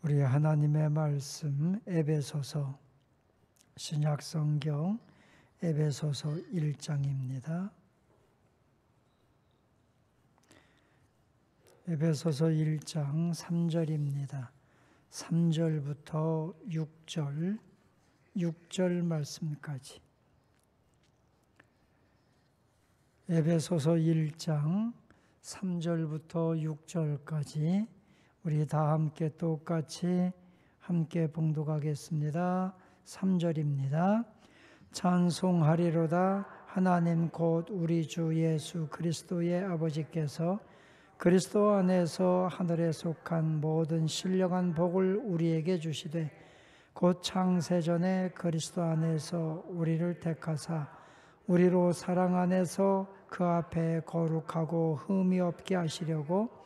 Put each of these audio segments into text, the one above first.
우리 하나님의 말씀 에베소서 신약성경 에베소서 1장입니다. 에베소서 1장 3절입니다. 3절부터 6절 말씀까지. 에베소서 1장 3절부터 6절까지 우리 다 함께 똑같이 함께 봉독하겠습니다. 3절입니다. 찬송하리로다 하나님 곧 우리 주 예수 그리스도의 아버지께서 그리스도 안에서 하늘에 속한 모든 신령한 복을 우리에게 주시되 곧 창세전에 그리스도 안에서 우리를 택하사 우리로 사랑 안에서 그 앞에 거룩하고 흠이 없게 하시려고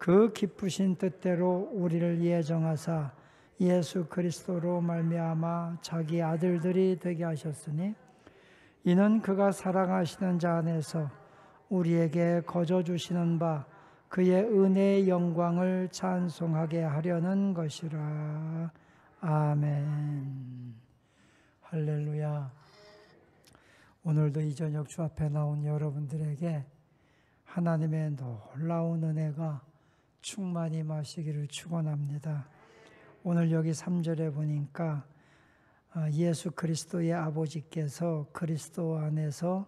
그 기쁘신 뜻대로 우리를 예정하사 예수 그리스도로 말미암아 자기 아들들이 되게 하셨으니 이는 그가 사랑하시는 자 안에서 우리에게 거저 주시는 바 그의 은혜의 영광을 찬송하게 하려는 것이라. 아멘. 할렐루야. 오늘도 이 저녁 주 앞에 나온 여러분들에게 하나님의 놀라운 은혜가 충만히 마시기를 축원합니다. 오늘 여기 3절에 보니까 예수 그리스도의 아버지께서 그리스도 안에서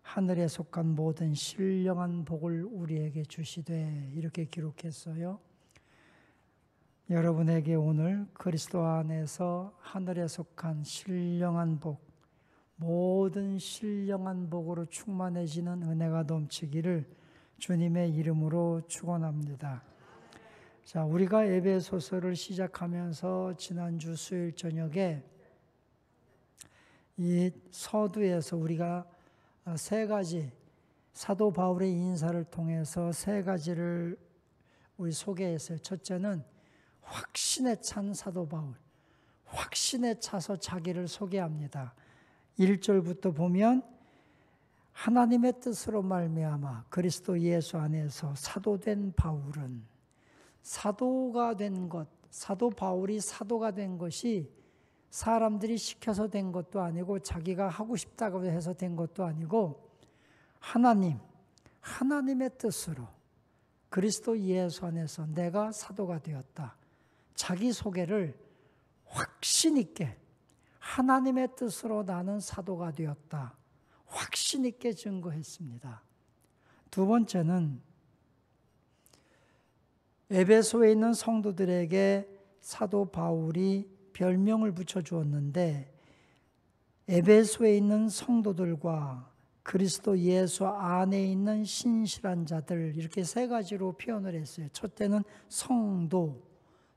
하늘에 속한 모든 신령한 복을 우리에게 주시되 이렇게 기록했어요. 여러분에게 오늘 그리스도 안에서 하늘에 속한 신령한 복, 모든 신령한 복으로 충만해지는 은혜가 넘치기를 주님의 이름으로 축원합니다. 자, 우리가 에베소서를 시작하면서 지난주 수요일 저녁에 이 서두에서 우리가 세 가지 사도 바울의 인사를 통해서 세 가지를 우리 소개했어요. 첫째는 확신에 찬 사도 바울, 확신에 차서 자기를 소개합니다. 1절부터 보면 하나님의 뜻으로 말미암아 그리스도 예수 안에서 사도된 바울은 사도가 된 것, 사도 바울이 사도가 된 것이 사람들이 시켜서 된 것도 아니고 자기가 하고 싶다고 해서 된 것도 아니고 하나님의 뜻으로 그리스도 예수 안에서 내가 사도가 되었다. 자기 소개를 확신 있게 하나님의 뜻으로 나는 사도가 되었다. 확신 있게 증거했습니다. 두 번째는 에베소에 있는 성도들에게 사도 바울이 별명을 붙여주었는데 에베소에 있는 성도들과 그리스도 예수 안에 있는 신실한 자들 이렇게 세 가지로 표현을 했어요. 첫째는 성도,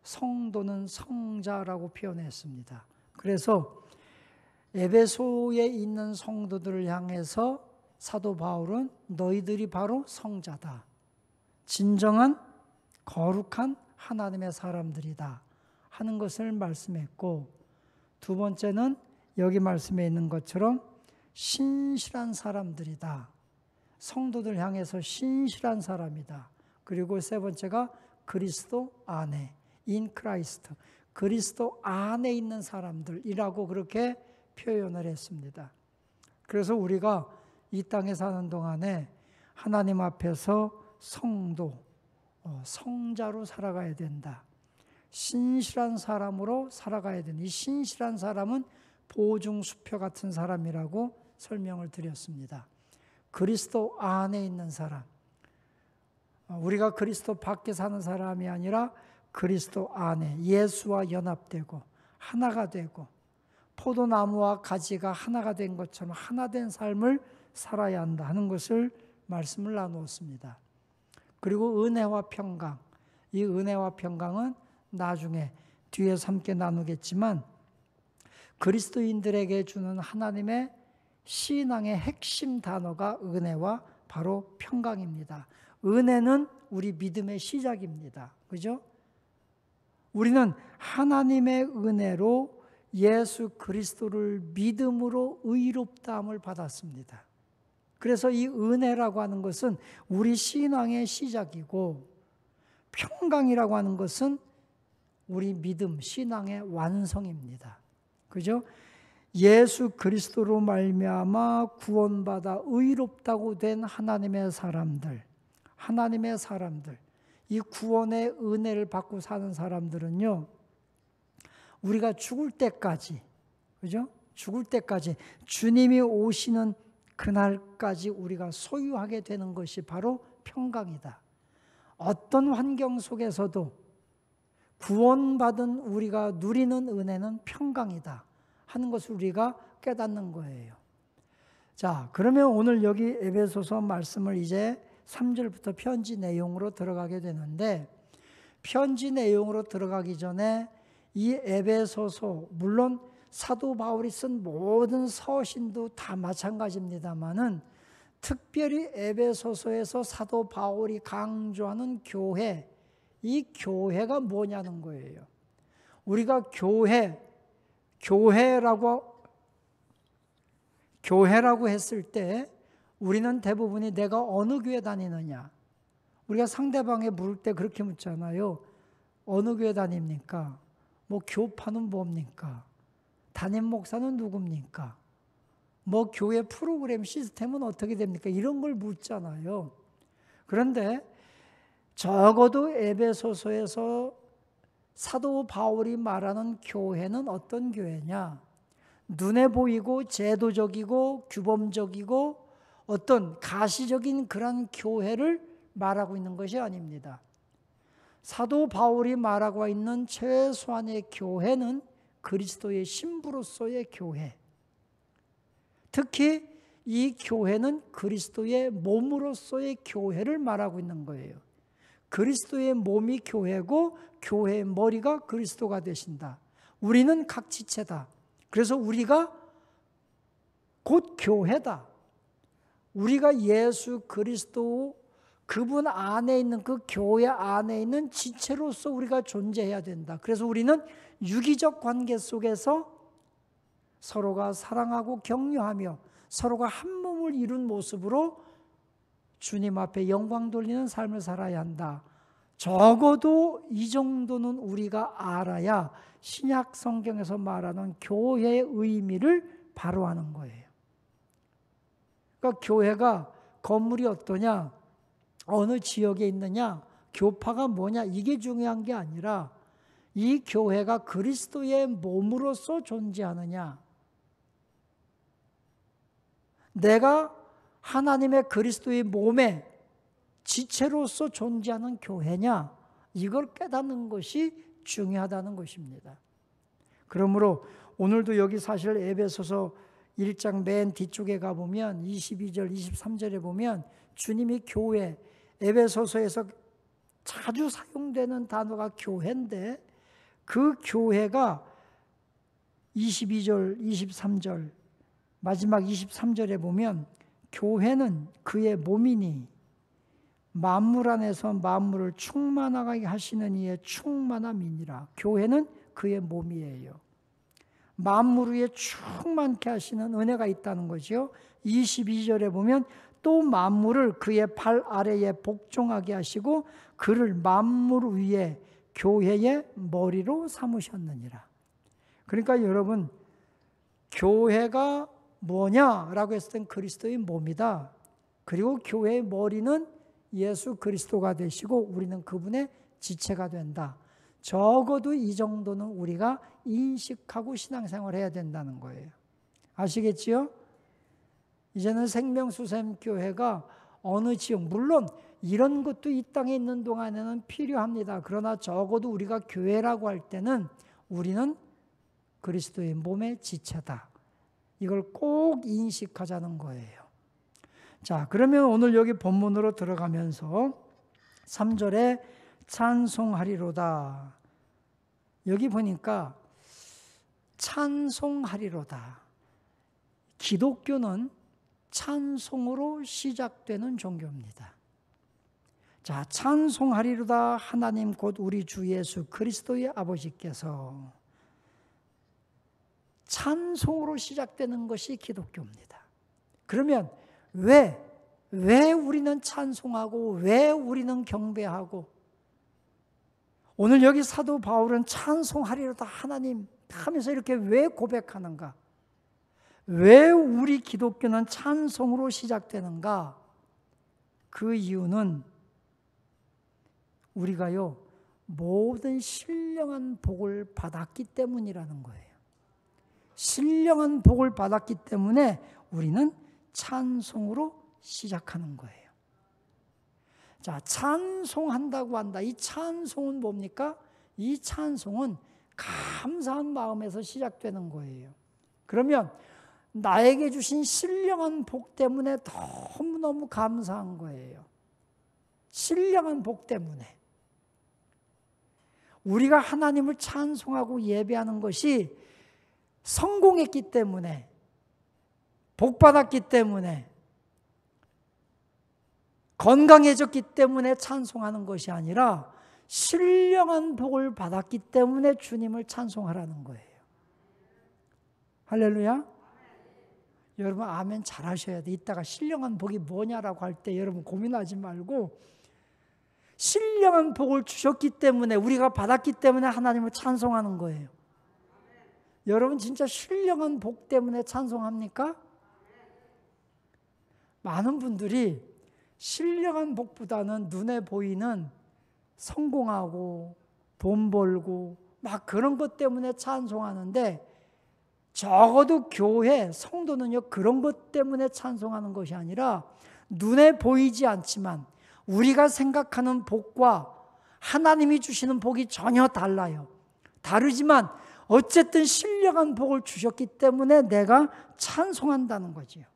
성도는 성자라고 표현했습니다. 그래서 에베소에 있는 성도들을 향해서 사도 바울은 너희들이 바로 성자다. 진정한 거룩한 하나님의 사람들이다 하는 것을 말씀했고, 두 번째는 여기 말씀에 있는 것처럼 신실한 사람들이다. 성도들 향해서 신실한 사람이다. 그리고 세 번째가 그리스도 안에, in Christ, 그리스도 안에 있는 사람들이라고 그렇게 표현을 했습니다. 그래서 우리가 이 땅에 사는 동안에 하나님 앞에서 성도, 성자로 살아가야 된다. 신실한 사람으로 살아가야 된다. 이 신실한 사람은 보증수표 같은 사람이라고 설명을 드렸습니다. 그리스도 안에 있는 사람. 우리가 그리스도 밖에 사는 사람이 아니라 그리스도 안에 예수와 연합되고 하나가 되고 포도나무와 가지가 하나가 된 것처럼 하나 된 삶을 살아야 한다 하는 것을 말씀을 나누었습니다. 그리고 은혜와 평강, 이 은혜와 평강은 나중에 뒤에서 함께 나누겠지만 그리스도인들에게 주는 하나님의 신앙의 핵심 단어가 은혜와 바로 평강입니다. 은혜는 우리 믿음의 시작입니다. 그죠? 우리는 하나님의 은혜로 예수 그리스도를 믿음으로 의롭다함을 받았습니다. 그래서 이 은혜라고 하는 것은 우리 신앙의 시작이고 평강이라고 하는 것은 우리 믿음, 신앙의 완성입니다. 그죠? 예수 그리스도로 말미암아 구원받아 의롭다고 된 하나님의 사람들, 이 구원의 은혜를 받고 사는 사람들은요, 우리가 죽을 때까지, 그죠? 죽을 때까지 주님이 오시는 그날까지 우리가 소유하게 되는 것이 바로 평강이다. 어떤 환경 속에서도 구원받은 우리가 누리는 은혜는 평강이다 하는 것을 우리가 깨닫는 거예요. 자, 그러면 오늘 여기 에베소서 말씀을 이제 3절부터 편지 내용으로 들어가게 되는데, 편지 내용으로 들어가기 전에 이 에베소서, 물론 사도 바울이 쓴 모든 서신도 다 마찬가지입니다만은 특별히 에베소서에서 사도 바울이 강조하는 교회, 이 교회가 뭐냐는 거예요. 우리가 교회라고 했을 때 우리는 대부분이 내가 어느 교회 다니느냐, 우리가 상대방에 물을 때 그렇게 묻잖아요. 어느 교회 다닙니까? 뭐 교파는 뭡니까? 담임 목사는 누굽니까? 뭐 교회 프로그램 시스템은 어떻게 됩니까? 이런 걸 묻잖아요. 그런데 적어도 에베소서에서 사도 바울이 말하는 교회는 어떤 교회냐? 눈에 보이고 제도적이고 규범적이고 어떤 가시적인 그런 교회를 말하고 있는 것이 아닙니다. 사도 바울이 말하고 있는 최소한의 교회는 그리스도의 신부로서의 교회, 특히 이 교회는 그리스도의 몸으로서의 교회를 말하고 있는 거예요. 그리스도의 몸이 교회고 교회의 머리가 그리스도가 되신다. 우리는 각 지체다. 그래서 우리가 곧 교회다. 우리가 예수 그리스도 그분 안에 있는, 그 교회 안에 있는 지체로서 우리가 존재해야 된다. 그래서 우리는 유기적 관계 속에서 서로가 사랑하고 격려하며 서로가 한 몸을 이룬 모습으로 주님 앞에 영광 돌리는 삶을 살아야 한다. 적어도 이 정도는 우리가 알아야 신약 성경에서 말하는 교회의 의미를 바로 아는 거예요. 그러니까 교회가 건물이 어떠냐, 어느 지역에 있느냐, 교파가 뭐냐, 이게 중요한 게 아니라 이 교회가 그리스도의 몸으로서 존재하느냐, 내가 하나님의 그리스도의 몸의 지체로서 존재하는 교회냐, 이걸 깨닫는 것이 중요하다는 것입니다. 그러므로 오늘도 여기 사실 에베소서 1장 맨 뒤쪽에 가보면 22절, 23절에 보면 주님이 교회, 에베소서에서 자주 사용되는 단어가 교회인데 그 교회가 22절, 23절, 마지막 23절에 보면 교회는 그의 몸이니 만물 안에서 만물을 충만하게 하시는 이의 충만함이니라. 교회는 그의 몸이에요. 만물 위에 충만케 하시는 은혜가 있다는 거죠. 22절에 보면 또 만물을 그의 발 아래에 복종하게 하시고 그를 만물 위에 교회의 머리로 삼으셨느니라. 그러니까 여러분, 교회가 뭐냐라고 했을 땐 그리스도의 몸이다. 그리고 교회의 머리는 예수 그리스도가 되시고 우리는 그분의 지체가 된다. 적어도 이 정도는 우리가 인식하고 신앙생활을 해야 된다는 거예요. 아시겠지요? 이제는 생명수샘교회가 어느 지역, 물론 이런 것도 이 땅에 있는 동안에는 필요합니다. 그러나 적어도 우리가 교회라고 할 때는 우리는 그리스도의 몸의 지체다. 이걸 꼭 인식하자는 거예요. 자, 그러면 오늘 여기 본문으로 들어가면서 3절에 찬송하리로다. 여기 보니까 찬송하리로다. 기독교는 찬송으로 시작되는 종교입니다. 자, 찬송하리로다. 하나님 곧 우리 주 예수 그리스도의 아버지께서. 찬송으로 시작되는 것이 기독교입니다. 그러면 왜 우리는 찬송하고 왜 우리는 경배하고 오늘 여기 사도 바울은 찬송하리로다 하나님 하면서 이렇게 왜 고백하는가? 왜 우리 기독교는 찬송으로 시작되는가? 그 이유는 우리가요, 모든 신령한 복을 받았기 때문이라는 거예요. 신령한 복을 받았기 때문에 우리는 찬송으로 시작하는 거예요. 자, 찬송한다고 한다. 이 찬송은 뭡니까? 이 찬송은 감사한 마음에서 시작되는 거예요. 그러면 나에게 주신 신령한 복 때문에 너무너무 감사한 거예요. 신령한 복 때문에. 우리가 하나님을 찬송하고 예배하는 것이 성공했기 때문에, 복받았기 때문에, 건강해졌기 때문에 찬송하는 것이 아니라 신령한 복을 받았기 때문에 주님을 찬송하라는 거예요. 할렐루야. 여러분 아멘 잘하셔야 돼. 이따가 신령한 복이 뭐냐라고 할 때 여러분 고민하지 말고 신령한 복을 주셨기 때문에, 우리가 받았기 때문에 하나님을 찬송하는 거예요. 여러분 진짜 신령한 복 때문에 찬송합니까? 많은 분들이 신령한 복보다는 눈에 보이는 성공하고 돈 벌고 막 그런 것 때문에 찬송하는데, 적어도 교회 성도는요 그런 것 때문에 찬송하는 것이 아니라 눈에 보이지 않지만 우리가 생각하는 복과 하나님이 주시는 복이 전혀 달라요. 다르지만 어쨌든 신령한 복을 주셨기 때문에 내가 찬송한다는 거지요.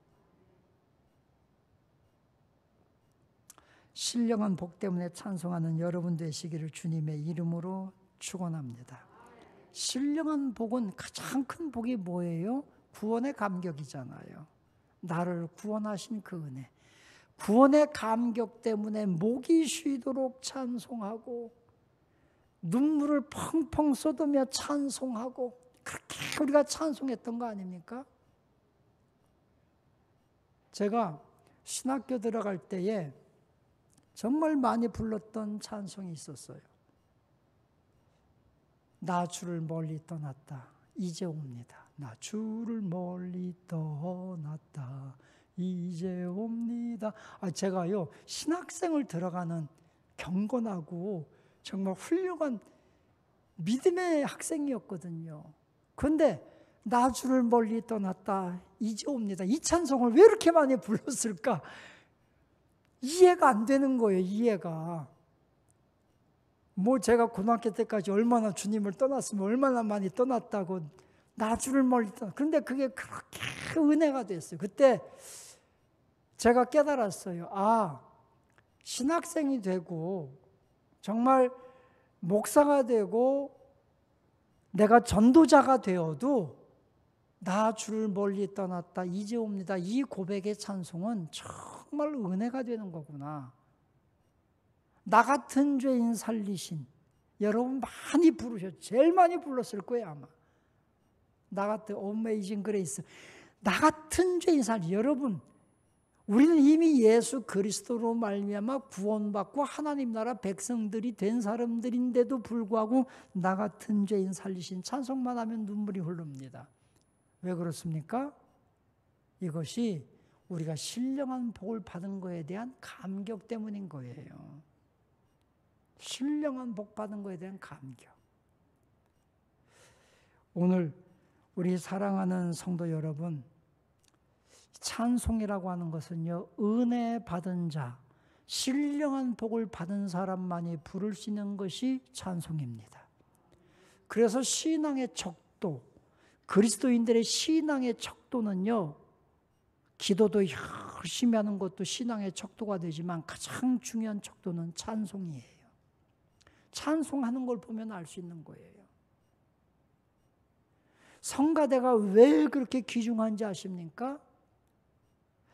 신령한 복 때문에 찬송하는 여러분 되시기를 주님의 이름으로 축원합니다. 신령한 복은 가장 큰 복이 뭐예요? 구원의 감격이잖아요. 나를 구원하신 그 은혜. 구원의 감격 때문에 목이 쉬도록 찬송하고 눈물을 펑펑 쏟으며 찬송하고, 그렇게 우리가 찬송했던 거 아닙니까? 제가 신학교 들어갈 때에 정말 많이 불렀던 찬송이 있었어요. 나 주를 멀리 떠났다 이제 옵니다. 나 주를 멀리 떠났다 이제 옵니다. 제가요 신학생을 들어가는 경건하고 정말 훌륭한 믿음의 학생이었거든요. 그런데 나 주를 멀리 떠났다 이제 옵니다, 이 찬송을 왜 이렇게 많이 불렀을까? 이해가 안 되는 거예요. 이해가. 제가 고등학교 때까지 얼마나 주님을 떠났으면 얼마나 많이 떠났다고 나 주를 멀리 떠났. 그런데 그게 그렇게 은혜가 됐어요. 그때 제가 깨달았어요. 신학생이 되고 정말 목사가 되고 내가 전도자가 되어도 나 주를 멀리 떠났다 이제 옵니다, 이 고백의 찬송은 정말 은혜가 되는 거구나. 나 같은 죄인 살리신, 여러분 많이 부르셨죠. 제일 많이 불렀을 거예요 아마. 나 같은 어메이징 그레이스. 나 같은 죄인 여러분, 우리는 이미 예수 그리스도로 말미암아 구원받고 하나님 나라 백성들이 된 사람들인데도 불구하고 나 같은 죄인 살리신 찬송만 하면 눈물이 흐릅니다. 왜 그렇습니까? 이것이 우리가 신령한 복을 받은 거에 대한 감격 때문인 거예요. 신령한 복 받은 거에 대한 감격. 오늘 우리 사랑하는 성도 여러분, 찬송이라고 하는 것은요, 은혜 받은 자, 신령한 복을 받은 사람만이 부를 수 있는 것이 찬송입니다. 그래서 신앙의 척도, 그리스도인들의 신앙의 척도는요, 기도도 열심히 하는 것도 신앙의 척도가 되지만 가장 중요한 척도는 찬송이에요. 찬송하는 걸 보면 알 수 있는 거예요. 성가대가 왜 그렇게 귀중한지 아십니까?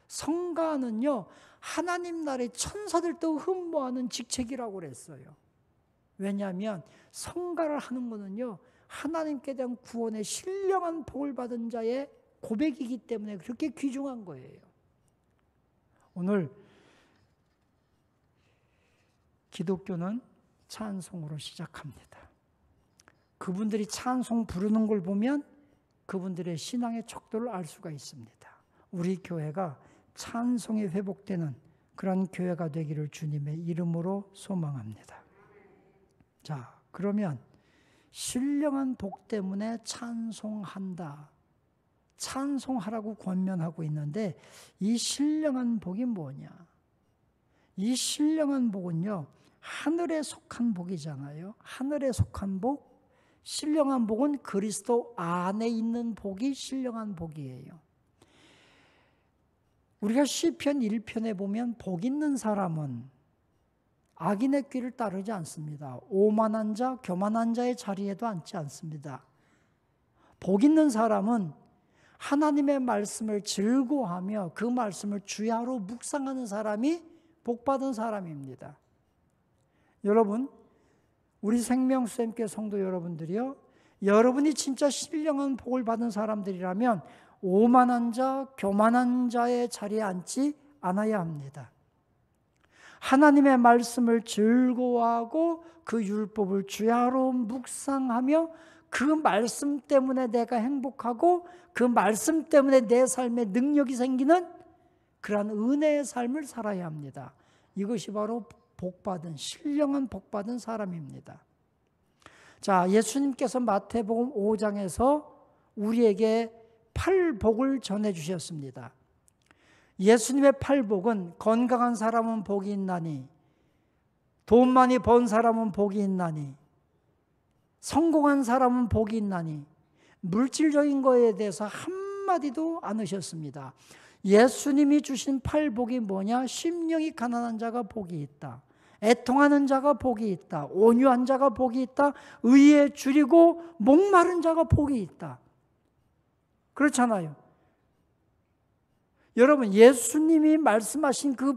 성가는요, 하나님 나라의 천사들도 흠모하는 직책이라고 그랬어요. 왜냐하면 성가를 하는 것은요, 하나님께 대한 구원의 신령한 복을 받은 자의 고백이기 때문에 그렇게 귀중한 거예요. 오늘 기독교는 찬송으로 시작합니다. 그분들이 찬송 부르는 걸 보면 그분들의 신앙의 척도를 알 수가 있습니다. 우리 교회가 찬송이 회복되는 그런 교회가 되기를 주님의 이름으로 소망합니다. 자, 그러면 신령한 복 때문에 찬송한다. 찬송하라고 권면하고 있는데 이 신령한 복이 뭐냐? 이 신령한 복은요, 하늘에 속한 복이잖아요. 하늘에 속한 복, 신령한 복은 그리스도 안에 있는 복이 신령한 복이에요. 우리가 시편 1편에 보면 복 있는 사람은 악인의 길을 따르지 않습니다. 오만한 자, 교만한 자의 자리에도 앉지 않습니다. 복 있는 사람은 하나님의 말씀을 즐거워하며 그 말씀을 주야로 묵상하는 사람이 복받은 사람입니다. 여러분, 우리 생명수님께 성도 여러분들이요, 여러분이 진짜 신령한 복을 받은 사람들이라면 오만한 자, 교만한 자의 자리에 앉지 않아야 합니다. 하나님의 말씀을 즐거워하고 그 율법을 주야로 묵상하며 그 말씀 때문에 내가 행복하고 그 말씀 때문에 내 삶에 능력이 생기는 그러한 은혜의 삶을 살아야 합니다. 이것이 바로 복받은, 신령한 복받은 사람입니다. 자, 예수님께서 마태복음 5장에서 우리에게 팔복을 전해주셨습니다. 예수님의 팔복은 건강한 사람은 복이 있나니, 돈 많이 번 사람은 복이 있나니, 성공한 사람은 복이 있나니, 물질적인 거에 대해서 한마디도 안 하셨습니다. 예수님이 주신 팔복이 뭐냐? 심령이 가난한 자가 복이 있다. 애통하는 자가 복이 있다. 온유한 자가 복이 있다. 의에 줄이고 목마른 자가 복이 있다. 그렇잖아요. 여러분, 예수님이 말씀하신 그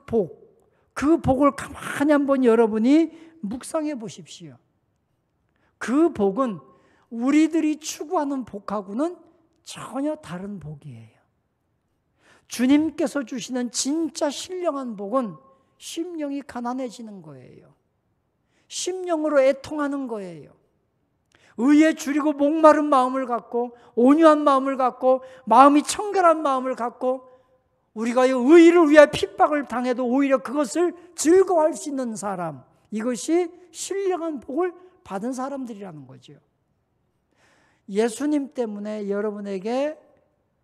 복을 가만히 한번 여러분이 묵상해 보십시오. 그 복은 우리들이 추구하는 복하고는 전혀 다른 복이에요. 주님께서 주시는 진짜 신령한 복은 심령이 가난해지는 거예요. 심령으로 애통하는 거예요. 의에 줄이고 목마른 마음을 갖고 온유한 마음을 갖고 마음이 청결한 마음을 갖고 우리가 의를 위해 핍박을 당해도 오히려 그것을 즐거워할 수 있는 사람, 이것이 신령한 복을 받은 사람들이라는 거죠. 예수님 때문에 여러분에게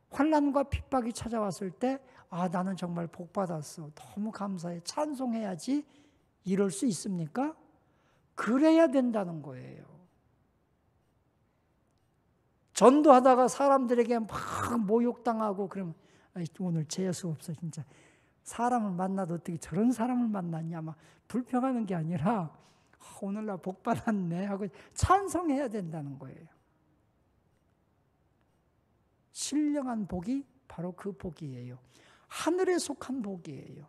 환난과 핍박이 찾아왔을 때 나는 정말 복 받았어, 너무 감사해, 찬송해야지, 이럴 수 있습니까? 그래야 된다는 거예요. 전도하다가 사람들에게 막 모욕당하고 그러면 오늘 재수 없어, 진짜 사람을 만나도 어떻게 저런 사람을 만났냐 막 불평하는 게 아니라 오늘 나 복 받았네 하고 찬송해야 된다는 거예요. 신령한 복이 바로 그 복이에요. 하늘에 속한 복이에요.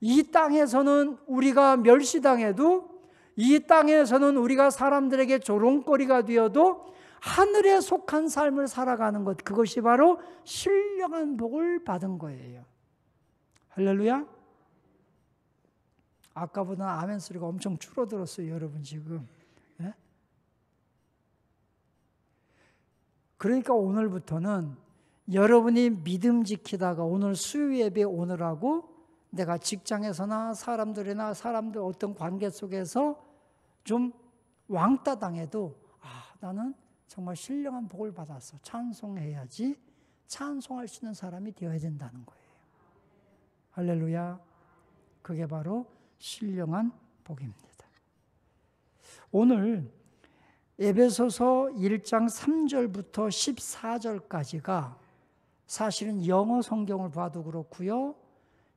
이 땅에서는 우리가 멸시당해도, 이 땅에서는 우리가 사람들에게 조롱거리가 되어도 하늘에 속한 삶을 살아가는 것, 그것이 바로 신령한 복을 받은 거예요. 할렐루야. 아까보다 아멘 소리가 엄청 줄어들었어요, 여러분 지금. 네? 그러니까 오늘부터는 여러분이 믿음 지키다가 오늘 수요 예배 오느라고 내가 직장에서나 사람들 어떤 관계 속에서 좀 왕따 당해도 나는 정말 신령한 복을 받았어, 찬송해야지, 찬송할 수 있는 사람이 되어야 된다는 거예요. 할렐루야. 그게 바로 신령한 복입니다. 오늘 에베소서 1장 3절부터 14절까지가 사실은 영어 성경을 봐도 그렇고요,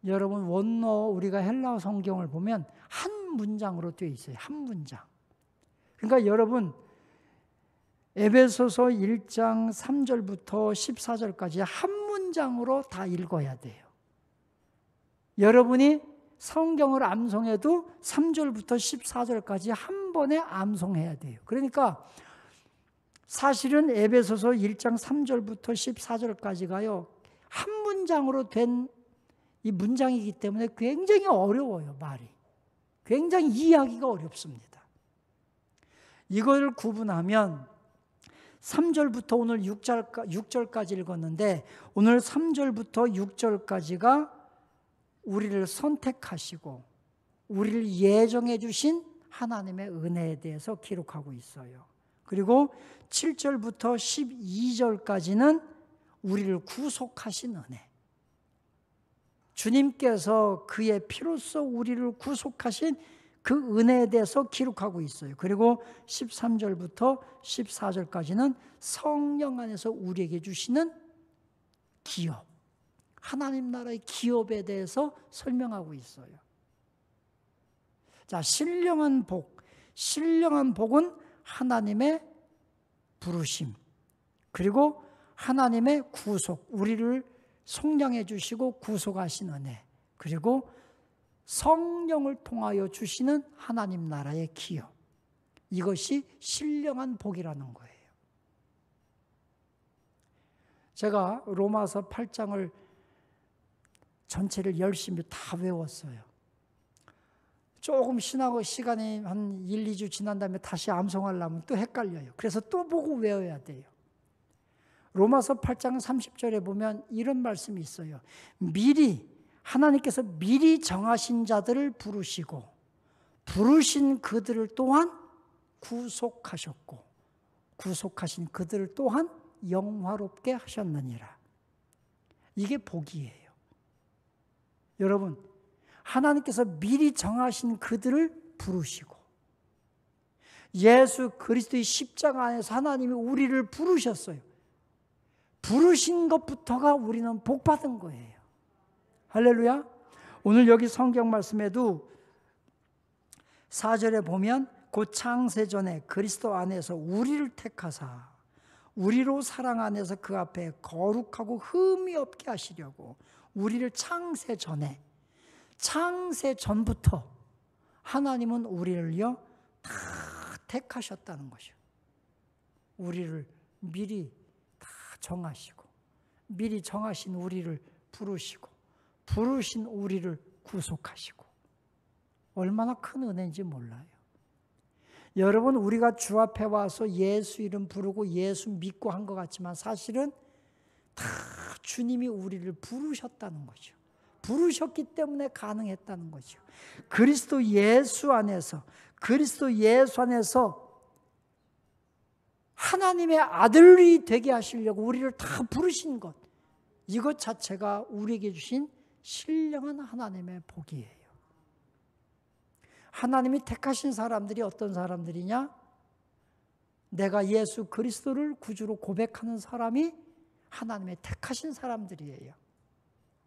여러분 원어 우리가 헬라어 성경을 보면 한 문장으로 되어 있어요. 한 문장. 그러니까 여러분 에베소서 1장 3절부터 14절까지 한 문장으로 다 읽어야 돼요. 여러분이 성경을 암송해도 3절부터 14절까지 한 번에 암송해야 돼요. 그러니까 사실은 에베소서 1장 3절부터 14절까지가요, 한 문장으로 된 이 문장이기 때문에 굉장히 어려워요. 말이 굉장히 이해하기가 어렵습니다. 이걸 구분하면 3절부터 오늘 6절까지 읽었는데 오늘 3절부터 6절까지가 우리를 선택하시고 우리를 예정해 주신 하나님의 은혜에 대해서 기록하고 있어요. 그리고 7절부터 12절까지는 우리를 구속하신 은혜, 주님께서 그의 피로써 우리를 구속하신 그 은혜에 대해서 기록하고 있어요. 그리고 13절부터 14절까지는 성령 안에서 우리에게 주시는 기업, 하나님 나라의 기업에 대해서 설명하고 있어요. 자, 신령한 복, 신령한 복은 하나님의 부르심, 그리고 하나님의 구속, 우리를 속량해 주시고 구속하신 은혜, 그리고 성령을 통하여 주시는 하나님 나라의 기업, 이것이 신령한 복이라는 거예요. 제가 로마서 8장을 전체를 열심히 다 외웠어요. 조금 신하고 시간이 한 1, 2주 지난 다음에 다시 암송하려면 또 헷갈려요. 그래서 또 보고 외워야 돼요. 로마서 8장 30절에 보면 이런 말씀이 있어요. 하나님께서 미리 정하신 자들을 부르시고 부르신 그들을 또한 구속하셨고 구속하신 그들을 또한 영화롭게 하셨느니라. 이게 복이에요. 여러분, 하나님께서 미리 정하신 그들을 부르시고 예수 그리스도의 십자가 안에서 하나님이 우리를 부르셨어요. 부르신 것부터가 우리는 복받은 거예요. 할렐루야. 오늘 여기 성경 말씀에도 4절에 보면 곧 창세전에 그리스도 안에서 우리를 택하사 우리로 사랑 안에서 그 앞에 거룩하고 흠이 없게 하시려고 우리를 창세전부터 하나님은 우리를요 다 택하셨다는 것이요. 우리를 미리 다 정하시고 미리 정하신 우리를 부르시고 부르신 우리를 구속하시고 얼마나 큰 은혜인지 몰라요. 여러분, 우리가 주 앞에 와서 예수 이름 부르고 예수 믿고 한 것 같지만 사실은 다 주님이 우리를 부르셨다는 거죠. 부르셨기 때문에 가능했다는 거죠. 그리스도 예수 안에서 하나님의 아들이 되게 하시려고 우리를 다 부르신 것, 이것 자체가 우리에게 주신 신령한 하나님의 복이에요. 하나님이 택하신 사람들이 어떤 사람들이냐? 내가 예수 그리스도를 구주로 고백하는 사람이 하나님의 택하신 사람들이에요.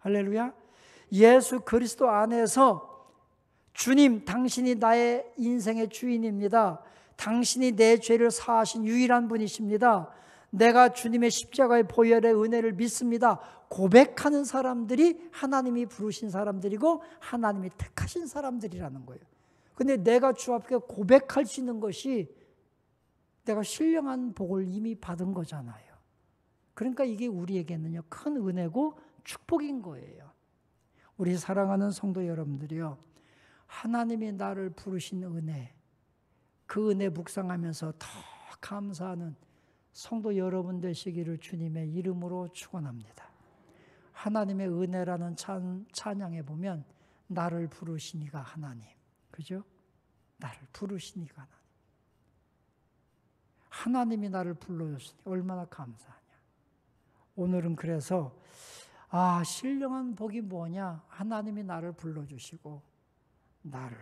할렐루야. 예수 그리스도 안에서 주님, 당신이 나의 인생의 주인입니다. 당신이 내 죄를 사하신 유일한 분이십니다. 내가 주님의 십자가의 보혈의 은혜를 믿습니다. 고백하는 사람들이 하나님이 부르신 사람들이고 하나님이 택하신 사람들이라는 거예요. 근데 내가 주 앞에 고백할 수 있는 것이 내가 신령한 복을 이미 받은 거잖아요. 그러니까 이게 우리에게는요 큰 은혜고 축복인 거예요. 우리 사랑하는 성도 여러분들이요, 하나님이 나를 부르신 은혜, 그 은혜 묵상하면서 더 감사하는 성도 여러분 되시기를 주님의 이름으로 축원합니다. 하나님의 은혜라는 찬양에 보면 나를 부르시니가 하나님, 그죠? 나를 부르시니가 하나님. 하나님이 나를 불러줬으니 얼마나 감사하냐. 오늘은 그래서 신령한 복이 뭐냐? 하나님이 나를 불러주시고 나를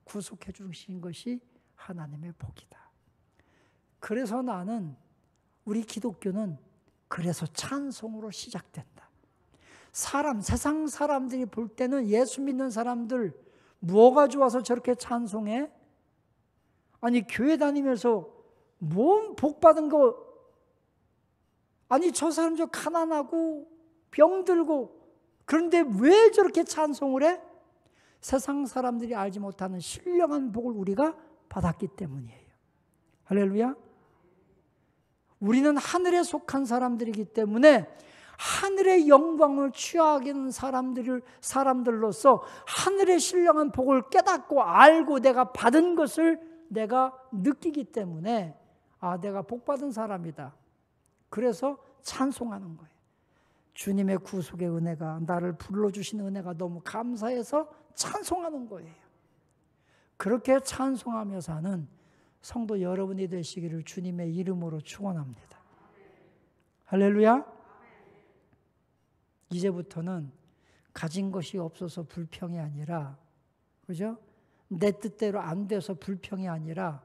구속해 주신 것이 하나님의 복이다. 그래서 우리 기독교는 그래서 찬송으로 시작된다. 세상 사람들이 볼 때는 예수 믿는 사람들 뭐가 좋아서 저렇게 찬송해? 아니, 교회 다니면서 뭔 복 받은 거, 아니 저 사람 저 가난하고 병들고 그런데 왜 저렇게 찬송을 해? 세상 사람들이 알지 못하는 신령한 복을 우리가 받았기 때문이에요. 할렐루야. 우리는 하늘에 속한 사람들이기 때문에 하늘의 영광을 취하는 사람들로서 하늘의 신령한 복을 깨닫고 알고 내가 받은 것을 내가 느끼기 때문에 내가 복받은 사람이다. 그래서 찬송하는 거예요. 주님의 구속의 은혜가, 나를 불러주신 은혜가 너무 감사해서 찬송하는 거예요. 그렇게 찬송하며 사는 성도 여러분이 되시기를 주님의 이름으로 축원합니다. 할렐루야. 이제부터는 가진 것이 없어서 불평이 아니라, 그죠? 내 뜻대로 안 돼서 불평이 아니라,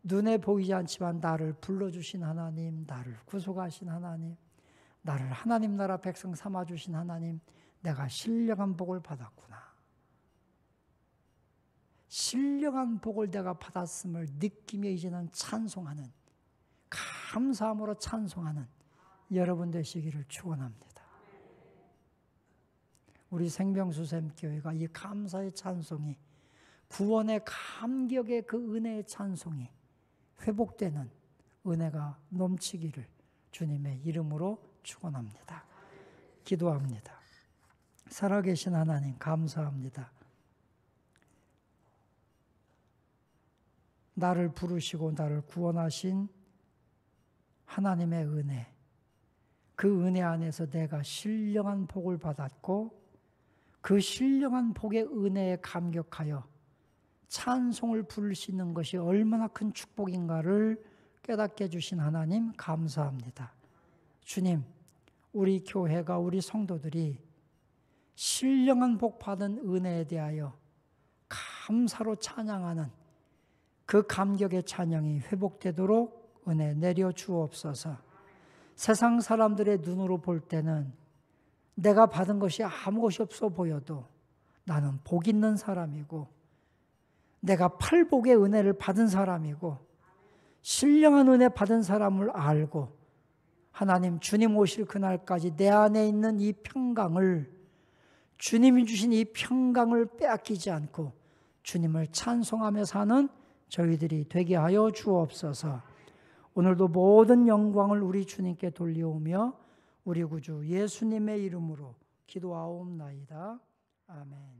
눈에 보이지 않지만 나를 불러주신 하나님, 나를 구속하신 하나님, 나를 하나님 나라 백성 삼아주신 하나님, 내가 신령한 복을 받았구나. 신령한 복을 내가 받았음을 느끼며 이제는 찬송하는, 감사함으로 찬송하는 여러분 되시기를 축원합니다. 우리 생명수샘교회가 이 감사의 찬송이, 구원의 감격의 그 은혜의 찬송이 회복되는 은혜가 넘치기를 주님의 이름으로 축원합니다. 기도합니다. 살아계신 하나님 감사합니다. 나를 부르시고 나를 구원하신 하나님의 은혜, 그 은혜 안에서 내가 신령한 복을 받았고 그 신령한 복의 은혜에 감격하여 찬송을 부를 수 있는 것이 얼마나 큰 축복인가를 깨닫게 해주신 하나님 감사합니다. 주님, 우리 교회가, 우리 성도들이 신령한 복 받은 은혜에 대하여 감사로 찬양하는 그 감격의 찬양이 회복되도록 은혜 내려 주옵소서. 세상 사람들의 눈으로 볼 때는 내가 받은 것이 아무것이 없어 보여도 나는 복 있는 사람이고, 내가 팔복의 은혜를 받은 사람이고, 신령한 은혜 받은 사람을 알고, 하나님 주님 오실 그날까지 내 안에 있는 이 평강을, 주님이 주신 이 평강을 빼앗기지 않고 주님을 찬송하며 사는 저희들이 되게 하여 주옵소서. 오늘도 모든 영광을 우리 주님께 돌려오며 우리 구주 예수님의 이름으로 기도하옵나이다. 아멘.